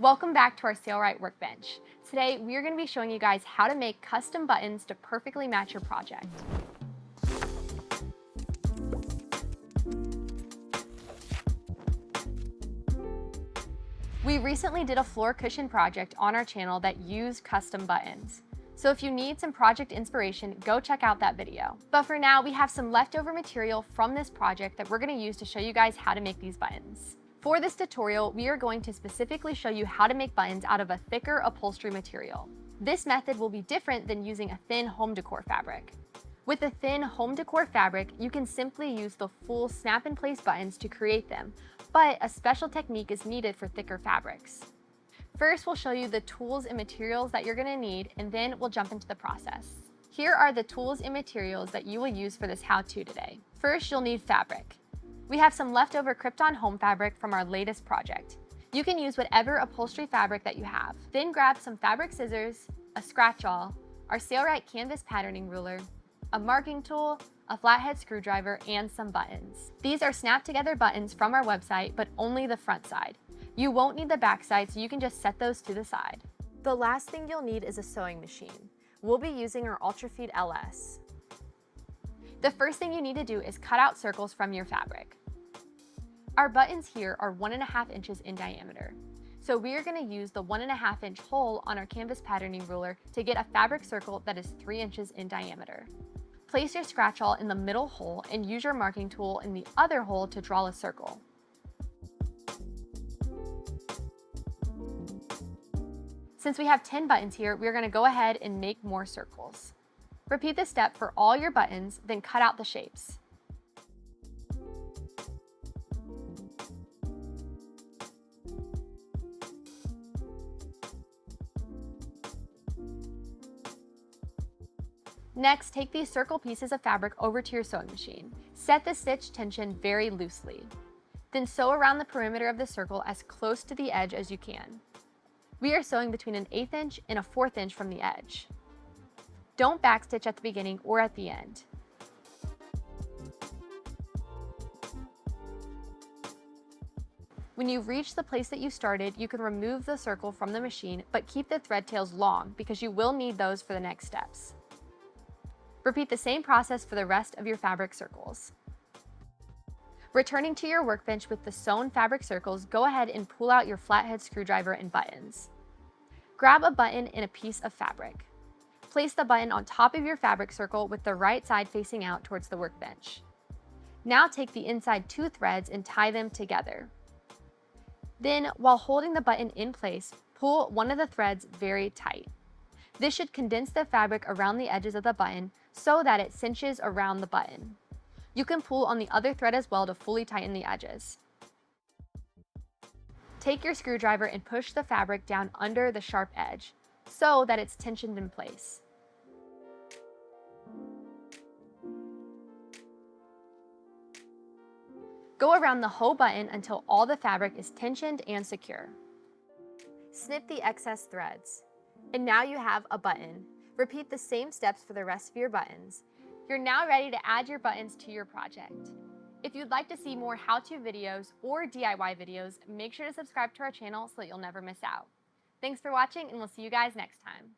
Welcome back to our Sailrite workbench. Today, we are going to be showing you guys how to make custom buttons to perfectly match your project. We recently did a floor cushion project on our channel that used custom buttons. So if you need some project inspiration, go check out that video. But for now, we have some leftover material from this project that we're going to use to show you guys how to make these buttons. For this tutorial, we are going to specifically show you how to make buttons out of a thicker upholstery material. This method will be different than using a thin home decor fabric. With a thin home decor fabric, you can simply use the full snap-in-place buttons to create them, but a special technique is needed for thicker fabrics. First, we'll show you the tools and materials that you're going to need, and then we'll jump into the process. Here are the tools and materials that you will use for this how-to today. First, you'll need fabric. We have some leftover Krypton home fabric from our latest project. You can use whatever upholstery fabric that you have. Then grab some fabric scissors, a scratch awl, our Sailrite canvas patterning ruler, a marking tool, a flathead screwdriver, and some buttons. These are snap together buttons from our website, but only the front side. You won't need the back side, so you can just set those to the side. The last thing you'll need is a sewing machine. We'll be using our Ultrafeed LS. The first thing you need to do is cut out circles from your fabric. Our buttons here are 1.5 inches in diameter. So we are going to use the 1.5 inch hole on our canvas patterning ruler to get a fabric circle that is 3 inches in diameter. Place your scratch awl in the middle hole and use your marking tool in the other hole to draw a circle. Since we have 10 buttons here, we're going to go ahead and make more circles. Repeat this step for all your buttons, then cut out the shapes. Next, take these circle pieces of fabric over to your sewing machine. Set the stitch tension very loosely. Then sew around the perimeter of the circle as close to the edge as you can. We are sewing between an 1/8 inch and a 1/4 inch from the edge. Don't backstitch at the beginning or at the end. When you reach the place that you started, you can remove the circle from the machine, but keep the thread tails long because you will need those for the next steps. Repeat the same process for the rest of your fabric circles. Returning to your workbench with the sewn fabric circles, go ahead and pull out your flathead screwdriver and buttons. Grab a button and a piece of fabric. Place the button on top of your fabric circle with the right side facing out towards the workbench. Now take the inside 2 threads and tie them together. Then, while holding the button in place, pull one of the threads very tight. This should condense the fabric around the edges of the button so that it cinches around the button. You can pull on the other thread as well to fully tighten the edges. Take your screwdriver and push the fabric down under the sharp edge so that it's tensioned in place. Go around the whole button until all the fabric is tensioned and secure. Snip the excess threads. And now you have a button. Repeat the same steps for the rest of your buttons. You're now ready to add your buttons to your project. If you'd like to see more how-to videos or DIY videos, make sure to subscribe to our channel so that you'll never miss out. Thanks for watching, and we'll see you guys next time.